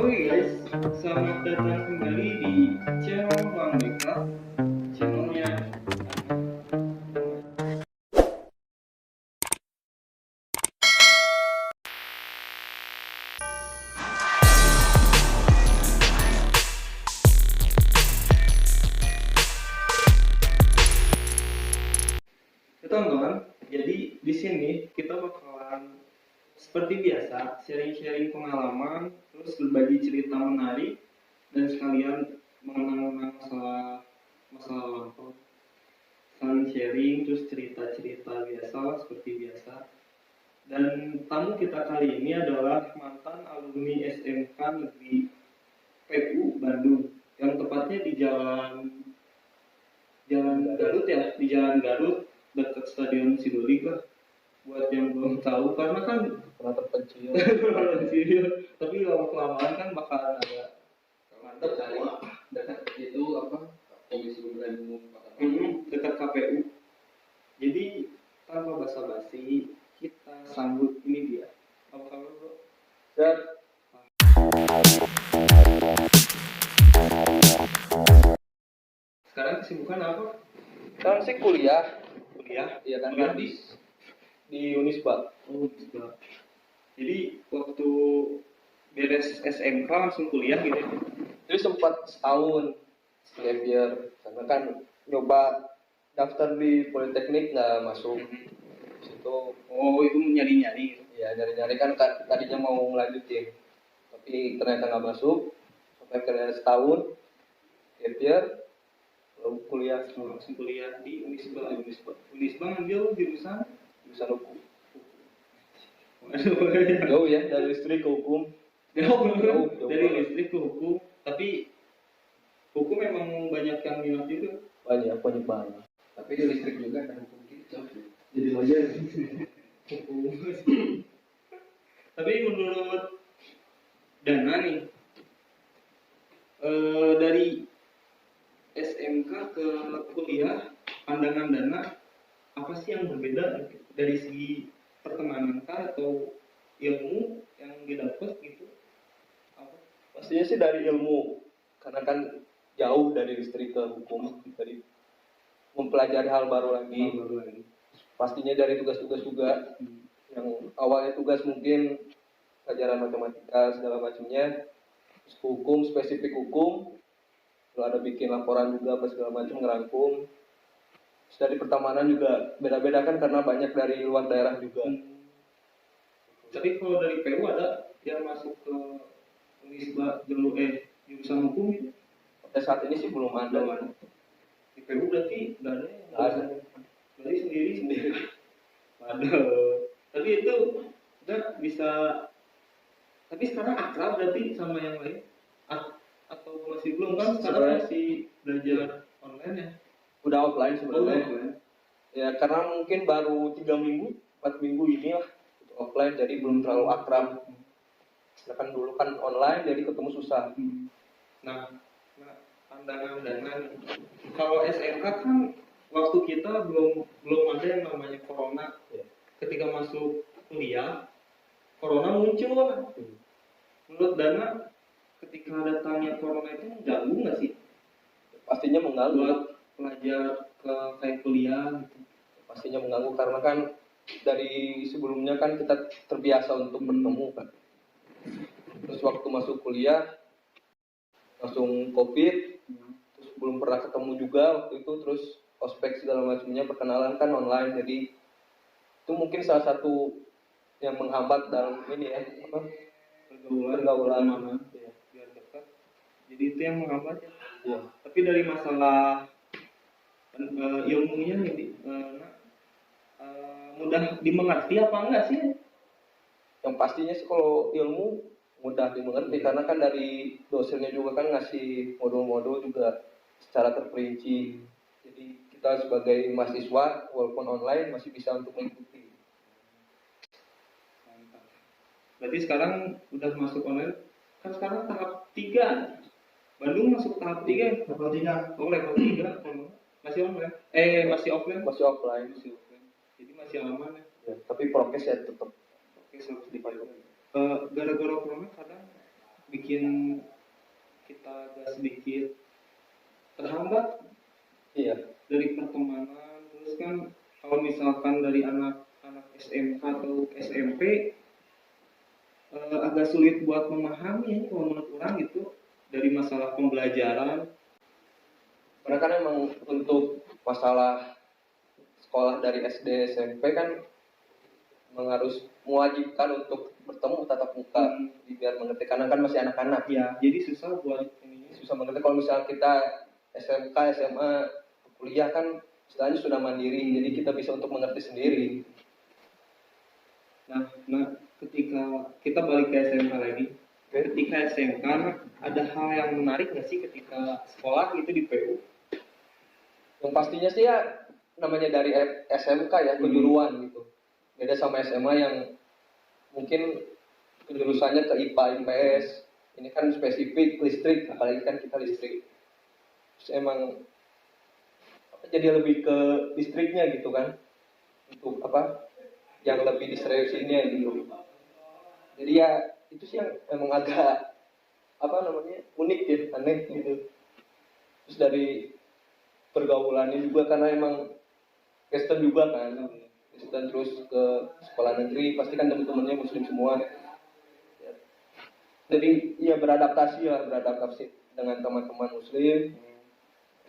Oke guys, selamat datang kembali di channel Bang Beka, channelnya. Ya, teman-teman, jadi di sini kita bakalan seperti biasa sharing-sharing pengalaman, terus berbagi cerita menarik dan sekalian mengenang masalah masalah lampau. Saling sharing terus cerita-cerita biasa seperti biasa. Dan tamu kita kali ini adalah mantan alumni SMK Negeri PU Bandung, yang tepatnya di Jalan Garut ya, di Jalan Garut dekat Stadion Sidolik lah. Buat yang belum tahu, karena kan pernah terpencil tapi lama kelamaan kan bakalan ada mantep cari dekat itu apa komisi pemilihan umum dekat KPU. Jadi tanpa basa-basi kita sambut ini dia. Apa kabar bro? dan Sekarang kesibukan apa? sekarang sih kuliah Iya kan kuliah di di Unisba. Unisba. Jadi waktu beres SMK langsung kuliah gitu. Jadi sempat setahun gap year karena kan nyoba daftar di Politeknik nggak masuk. Situ Oh itu nyari-nyari. ya nyari-nyari kan tadinya mau ngelanjutin tapi ternyata nggak masuk sampai akhirnya setahun gap year lalu kuliah Langsung kuliah di Unisba. Unisba ngambil jurusan. jurusan hukum. Waduh. Jauh ya dari listrik ke hukum. Jauh Jauh dari banget. listrik ke hukum. Tapi hukum memang banyak yang minat juga. banyak banget Tapi di listrik juga ada hukum gitu. jadi wajar. Hukum. Tapi menurut Dana nih, dari SMK ke kuliah, pandangan Dana apa sih yang berbeda dari segi pertemanan kah atau ilmu yang didapat gitu? Apa? Pastinya sih dari ilmu karena kan jauh dari listrik ke hukum, dari mempelajari hal baru lagi. Baru lagi. Pastinya dari tugas-tugas juga yang awalnya tugas mungkin pelajaran matematika segala macamnya, terus hukum spesifik hukum, lalu ada bikin laporan juga apa segala macam ngerangkum. Terus dari pertemanan juga beda-beda kan karena banyak dari luar daerah juga. Tapi kalau dari PU ada yang masuk ke Unisba jurusan hukum gitu? Pada saat ini sih belum ada. Di PU berarti nggak ada yang Nggak ada. berarti sendiri. Waduh. Tapi itu udah bisa. Tapi sekarang akrab berarti sama yang lain? Atau masih belum kan? Sekarang masih belajar online ya? Udah offline sebenarnya. Offline. Ya karena mungkin baru 3 minggu, 4 minggu ini lah offline jadi belum terlalu akrab. Sedangkan dulu kan online jadi ketemu susah. Nah pandangan Dana nih. Kalau SMK kan waktu kita belum ada yang namanya corona. Ya. Ketika masuk kuliah, corona muncul. Menurut Dana, ketika datangnya corona itu mengganggu nggak sih Pastinya mengganggu. buat pelajar ke kayak kuliah gitu? Pastinya mengganggu karena kan dari sebelumnya kan kita terbiasa untuk bertemu kan. Terus waktu masuk kuliah langsung COVID, terus belum pernah ketemu juga waktu itu, terus ospek segala macamnya perkenalan kan online, jadi itu mungkin salah satu yang menghambat dalam ini ya apa pergaulan. Mana biar dekat. Jadi itu yang menghambat ya. Ya. Tapi dari masalah ilmunya nih, mudah dimengerti apa enggak sih? Yang pastinya sih kalau ilmu mudah dimengerti karena kan dari dosennya juga kan ngasih modul-modul juga secara terperinci. Jadi kita sebagai mahasiswa walaupun online masih bisa untuk mengikuti. Mantap. Berarti sekarang udah masuk online. Kan sekarang tahap 3. Bandung masuk tahap 3 ya? Level 3. Oh, level 3. Masih online? Masih offline? Masih offline. Jadi masih aman ya? Ya, tapi prokes ya tetap. Oke, harus dipatuhi. Gara-gara corona kadang bikin kita agak sedikit terhambat Iya. dari pertemanan. Terus kan kalau misalkan dari anak-anak SMK atau SMP agak sulit buat memahami kalau menurut orang gitu dari masalah pembelajaran. Karena kan emang untuk masalah sekolah dari SD SMP kan memang harus mewajibkan untuk bertemu tatap muka biar mengerti karena kan masih anak-anak. Ya, jadi susah buat ini. Susah mengerti kalau misalnya kita SMK, SMA, kuliah kan istilahnya sudah mandiri, jadi kita bisa untuk mengerti sendiri. Nah, ketika kita balik ke SMK lagi, ketika SMK ada hal yang menarik nggak sih ketika sekolah itu di PU? Yang pastinya sih ya namanya dari SMK ya kejuruan gitu. Beda sama SMA yang mungkin kejurusannya ke IPA, IPS. Ini kan spesifik listrik, apalagi kan kita listrik. Terus emang jadi lebih ke listriknya gitu kan. Untuk apa? Yang lebih diseriusinnya gitu. Jadi ya itu sih yang emang agak apa namanya unik ya, aneh gitu. Terus dari pergaulannya juga karena emang Kristen juga kan, Kristen terus ke sekolah negeri pasti kan teman-temannya Muslim semua. Jadi ya beradaptasi dengan teman-teman Muslim.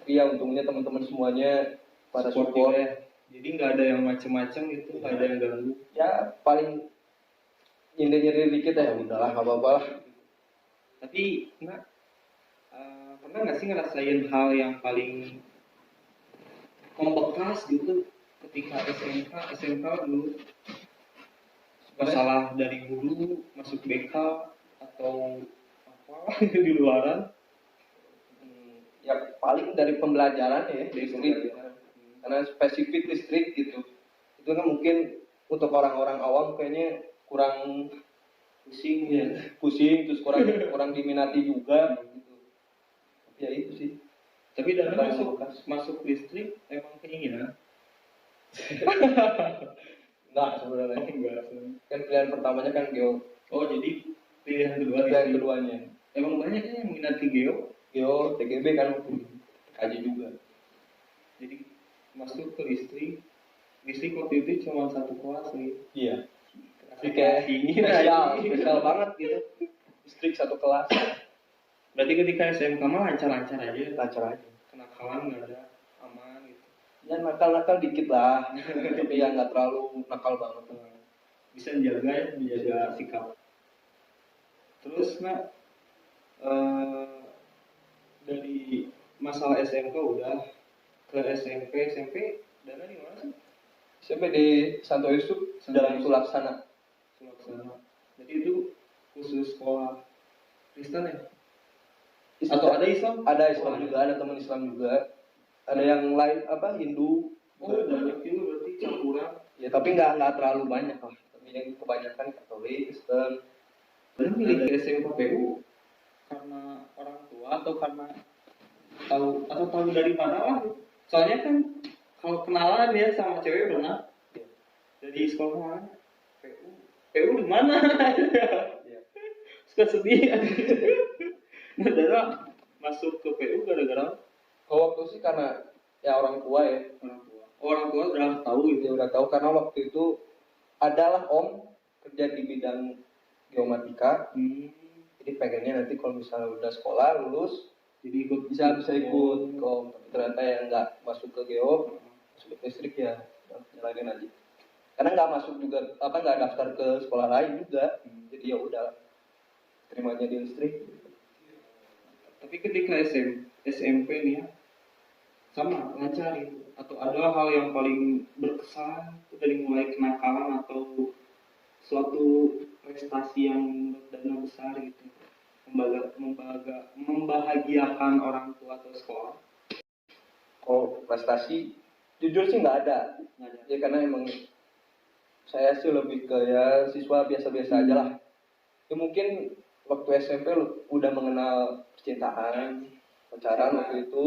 Tapi ya untungnya teman-teman semuanya pada support. Ya. Jadi nggak ada yang macem-macem gitu, nggak ada yang ganggu. Ya paling nyindir-nyindir dikit ya udahlah nggak apa-apa lah. Tapi pernah nggak sih ngerasain hal yang paling membekas gitu ketika SMK dulu? Masalah dari guru masuk BK atau apa di luaran? Ya paling dari pembelajaran ya listrik karena spesifik listrik gitu itu kan mungkin untuk orang-orang awam kayaknya kurang pusing terus kurang diminati juga gitu. Ya itu sih. Tapi dari masuk listrik emang keinginan? Enggak sebenarnya. Enggak. Kan pilihan pertamanya kan geo. Oh jadi pilihan keduanya. Emang banyak yang minati geo? Geo, TGB kan kaji juga. Jadi masuk ke listrik waktu itu cuma satu kelas nih. Iya. Kayak spesial banget gitu. Listrik satu kelas. Berarti ketika SMK mah lancar-lancar aja. Lancar aja. Kenakalan nggak ada, aman gitu. Ya nakal-nakal dikit lah. Tapi ya nggak terlalu nakal banget. Bisa menjaga sikap. Terus dari masalah SMK udah ke SMP dana di mana sih? SMP di Santo Yusuf Jalan Sulaksana. Jadi itu khusus sekolah Kristen ya? Atau ada Islam? Ada Islam juga, ada teman Islam juga. Ada yang lain apa Hindu. Oh banyak juga berarti campuran. Ya tapi nggak terlalu banyak lah. Tapi yang kebanyakan Katolik, Kristen. Benar milih ke SMP PU karena orang tua atau karena tahu dari mana lah? Soalnya kan kalau kenalan ya sama cewek pernah dari sekolah mana? PU di mana? Suka sedih. Nah, masuk ke PU gara-gara Kalau waktu sih karena ya orang tua ya. Orang tua udah tahu gitu. Ya udah tahu karena waktu itu adalah om kerja di bidang geomatika. Jadi pengennya nanti kalau misalnya udah sekolah lulus jadi bisa ikut ke om. Tapi ternyata yang nggak masuk ke geo, masuk ke listrik ya jalanin aja. Karena nggak masuk juga nggak daftar ke sekolah lain juga. Jadi ya udah terimanya di listrik. Tapi ketika SMP nih ya sama lancar itu atau ada hal yang paling berkesan dari mulai kenakalan atau suatu prestasi yang berdana besar gitu membahagiakan orang tua atau sekolah? Oh prestasi jujur sih nggak ada. Ya karena emang saya sih lebih ke ya siswa biasa-biasa aja lah. Ya mungkin waktu SMP udah mengenal percintaan, pacaran waktu itu.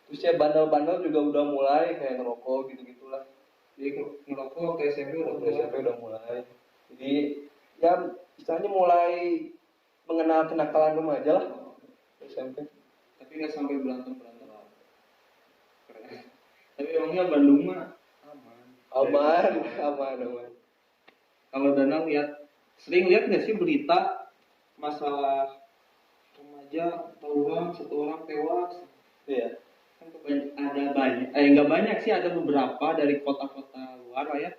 Terus ya bandel-bandel juga udah mulai kayak ngerokok gitu-gitulah. Jadi ngerokok waktu SMP udah mulai. Jadi ya istilahnya mulai mengenal karena kenakalan remaja lah SMP. Tapi nggak sampai berantem. Keren. Tapi emangnya Bandung mah Aman. kalau Dana sering lihat nggak sih berita masalah remaja tawuran, satu orang tewas? Iya. Kan ada banyak, nggak banyak sih, ada beberapa dari kota-kota luar lah ya.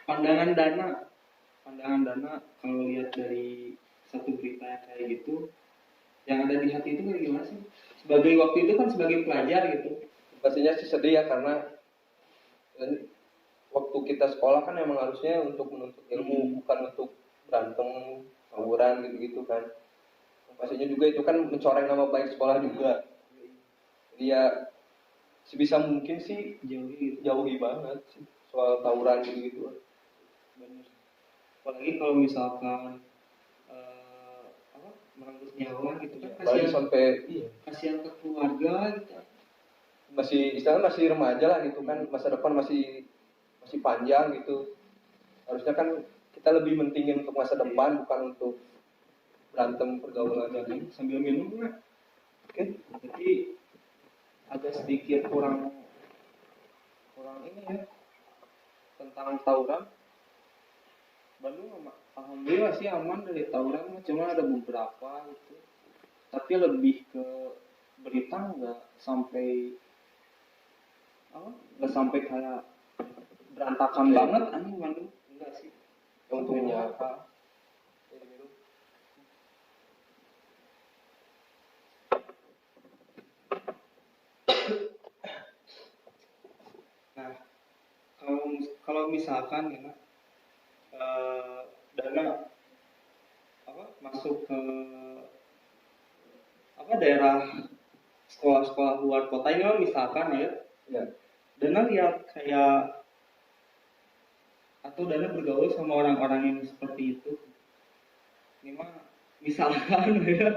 Pandangan Dana kalau lihat dari satu berita yang kayak gitu, yang ada di hati itu kayak gimana sih? Sebagai waktu itu kan sebagai pelajar gitu. Pastinya sih sedih ya, karena waktu kita sekolah kan emang harusnya untuk menuntut ilmu, bukan untuk berantem, tawuran gitu-gitu kan. Pastinya juga itu kan mencoreng nama baik sekolah juga. Jadi ya sebisa mungkin sih jauhi banget sih soal tawuran gitu-gitu. Bener. Apalagi kalau misalkan merenggut nyawa gitu kan, Apalagi sampai kasihan ke keluarga gitu. masih remaja lah gitu kan, masa depan masih panjang gitu. Harusnya kan kita lebih mentingin untuk masa depan, bukan untuk berantem pergaulan lagi. Sambil minum nggak? Oke. Jadi agak sedikit kurang ini ya tentang tawuran. Bandung alhamdulillah sih aman dari tawuran, cuma ada beberapa gitu. Tapi lebih ke berita nggak sampai kayak berantakan banget anjing Bandung, enggak sih. Untungnya apa? Nah, kalau misalkan ya Dana masuk ke daerah sekolah-sekolah luar kota ini kan misalkan ya, Dana lihat kayak atau Dana bergaul sama orang-orang yang seperti itu. Ini mah misalkan ya.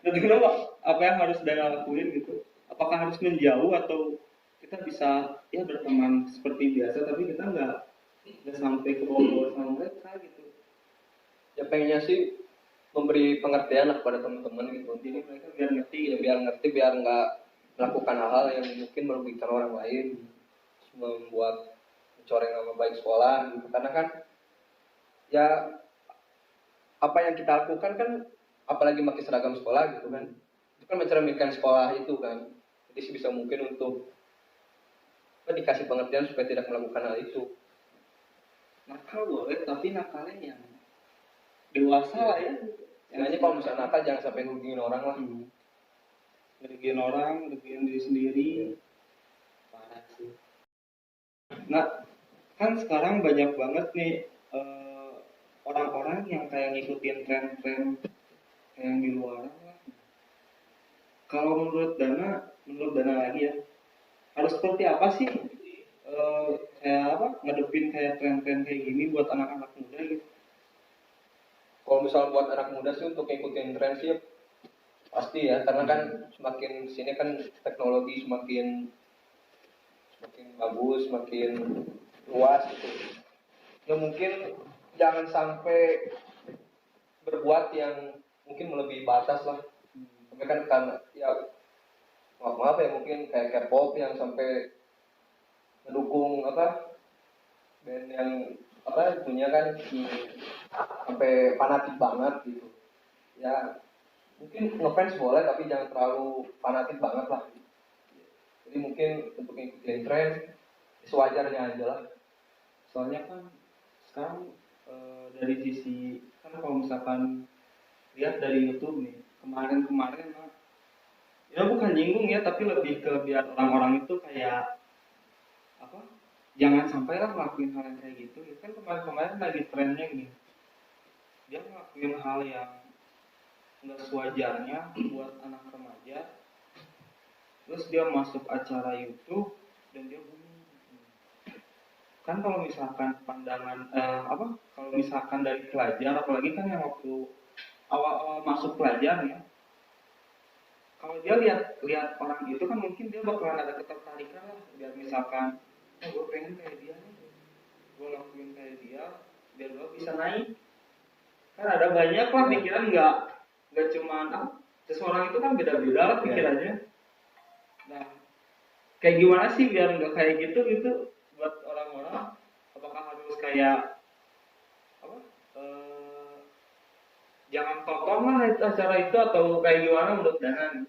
Dan kenapa? Apa yang harus Dana lakuin gitu? Apakah harus menjauh atau kita bisa ya berteman seperti biasa, tapi kita nggak sampai ke bawah sama mereka gitu. Ya pengennya sih memberi pengertian lah pada teman-teman gitu. Jadi mereka biar ngerti, biar nggak melakukan hal-hal yang mungkin merugikan orang lain, membuat mencoreng nama baik sekolah gitu. Karena kan ya apa yang kita lakukan kan, apalagi pakai seragam sekolah gitu kan, itu kan mencerminkan sekolah itu kan. Jadi sebisa mungkin untuk dikasih pengertian supaya tidak melakukan hal itu. Nakal boleh, tapi nakalnya yang dewasa lah ya. Yang kalau misalnya nakal jangan sampai ngerugiin orang lah. Ngerugiin orang, ngerugiin diri sendiri. Parah sih. Nah, kan sekarang banyak banget nih orang-orang yang kayak ngikutin tren-tren yang di luar lah. Kalau menurut Dana lagi ya, harus seperti apa sih kayak ngadepin kayak tren-tren kayak gini buat anak-anak muda gitu? Kalau misal buat anak muda sih untuk ngikutin tren sih pasti ya, karena kan semakin sini kan teknologi semakin bagus, semakin luas gitu. Ya mungkin jangan sampai berbuat yang mungkin melebihi batas lah. Tapi kan karena ya maaf ya, mungkin kayak K-pop yang sampai mendukung band yang punya kan sampai fanatik banget gitu. Ya mungkin ngefans boleh, tapi jangan terlalu fanatik banget lah. Jadi mungkin untuk ngikutin tren sewajarnya aja lah. Soalnya kan sekarang dari sisi kan kalau misalkan lihat dari YouTube nih kemarin ya bukan nyinggung ya, tapi lebih ke biar orang-orang itu kayak jangan sampai lah ngelakuin hal yang kayak gitu. Kan kemarin lagi trennya gini, dia ngelakuin hal yang nggak sewajarnya buat anak remaja, terus dia masuk acara YouTube dan dia bunuh. Kan kalau misalkan pandangan kalau misalkan dari pelajar, apalagi kan yang waktu awal masuk pelajar ya, kalau dia lihat orang itu kan mungkin dia bakalan ada ketertarikan lah, biar misalkan gue pengen kayak dia nih, gue lakuin kayak dia biar gue bisa naik. Kan ada banyak lah pikiran, nggak cuman seseorang itu kan beda-beda lah pikirannya. Nah, kayak gimana sih biar nggak kayak gitu buat orang-orang? Apakah harus kayak apa? Jangan tonton lah acara itu atau kayak gimana menurut Danan?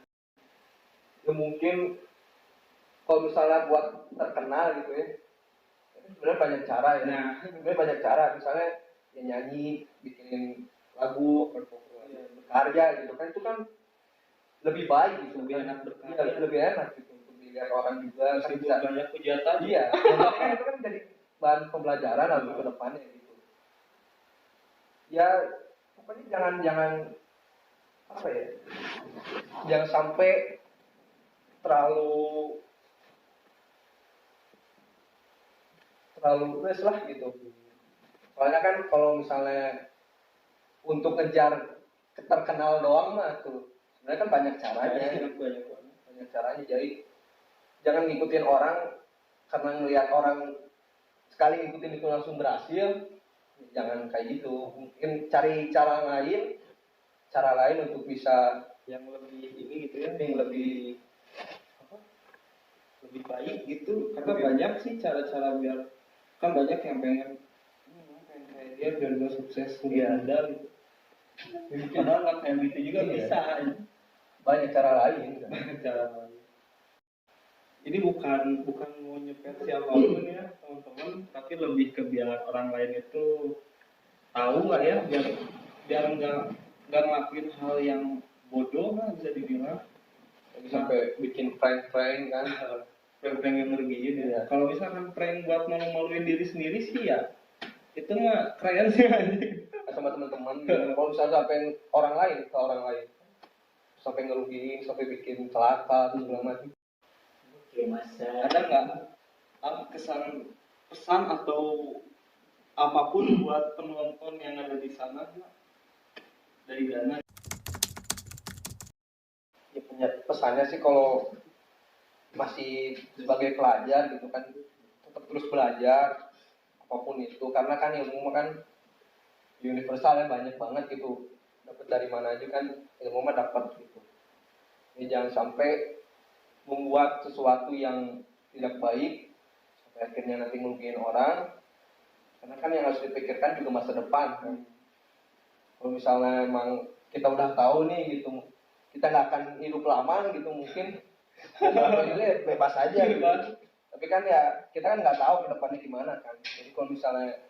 Ya mungkin kalau misalnya buat terkenal gitu ya, itu sebenarnya banyak cara ya. Nah, Sebenarnya banyak cara, misalnya ya nyanyi, bikinin lagu, berkarya gitu kan, itu kan lebih baik gitu, lebih enak berkarya. Iya, lebih enak gitu untuk dilihat orang juga kan bisa. Banyak hujatan. Iya, kan itu kan jadi bahan pembelajaran untuk ke depannya gitu. Ya pokoknya jangan apa ya, jangan sampai terlalu wes lah gitu. Soalnya kan kalau misalnya untuk ngejar terkenal doang mah tuh sebenarnya kan banyak caranya. Banyak caranya. Jadi jangan ngikutin orang karena ngelihat orang sekali ngikutin itu langsung berhasil. Jangan kayak gitu. Mungkin cari cara lain untuk bisa Yang lebih ini gitu ya, yang lebih baik gitu. Karena banyak sih cara-cara biar, kan banyak yang pengen kayak dia biar gue sukses Iya. ada gitu. Padahal nggak kayak gitu juga Iya. bisa. banyak cara lain. Cara lain. Ini bukan mau nyepet siapapun ya teman-teman, tapi lebih ke biar orang lain itu tahu lah ya, biar nggak ngelakuin hal yang bodoh lah bisa dibilang. Jadi sampai bikin prank kan. Prank yang ngerugiin ya. Iya. Kalau misalkan prank buat malu-maluin diri sendiri sih ya, itu mah keren sih anjing. Sama teman-teman. Kalau misalnya sampai orang lain sampai ngerugiin, sampai bikin celaka segala macam. Ada nggak kesan pesan atau apapun buat penonton yang ada di sana dari Dana? Ya punya pesannya sih kalau masih sebagai pelajar gitu kan, tetap terus belajar apapun itu, karena kan ilmu kan universal ya, banyak banget gitu, dapat dari mana aja kan ilmu mah dapat gitu. Jadi jangan sampai membuat sesuatu yang tidak baik sampai akhirnya nanti merugikan orang, karena kan yang harus dipikirkan juga masa depan kan. Kalau misalnya emang kita udah tahu nih gitu, kita nggak akan hidup lama gitu, mungkin ini bebas aja gitu. Tapi kan ya kita kan nggak tahu ke depannya gimana kan. Jadi kalau misalnya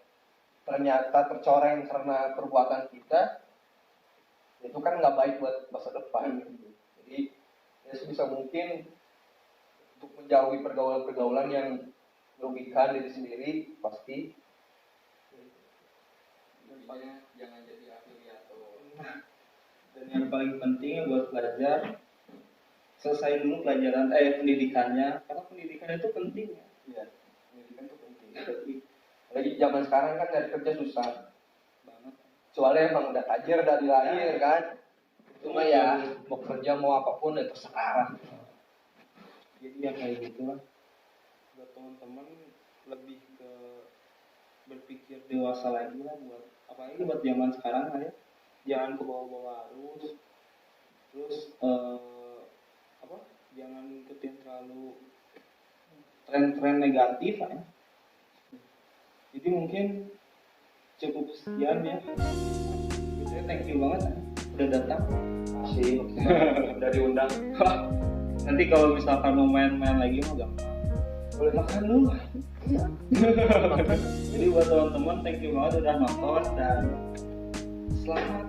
ternyata tercoreng karena perbuatan kita, itu kan nggak baik buat masa depan gitu. Jadi ya sebisa mungkin untuk menjauhi pergaulan-pergaulan yang merugikan diri sendiri pasti. Jangan jadi afiliator. Dan yang paling penting buat belajar, selesai dulu pelajaran pendidikannya, karena pendidikan itu penting ya. Iya, pendidikan itu penting. Lagi zaman sekarang kan cari kerja susah Banget. kecuali emang udah tajir dari lahir kan. Cuma ya mau kerja mau apapun ya terserah. Jadi yang kayak gitu lah, buat teman-teman lebih ke berpikir dewasa lagi lah, buat apalagi buat zaman sekarang lah ya, jangan ke bawah-bawah arus, terus jangan ikutin terlalu tren-tren negatif lah ya. Jadi mungkin cukup sekian ya. Jadi thank you banget udah datang. Masih udah diundang. Nanti kalau misalkan mau main-main lagi mah gampang. Boleh makan dulu. Jadi buat teman-teman thank you banget udah nonton dan selamat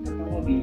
ketemu di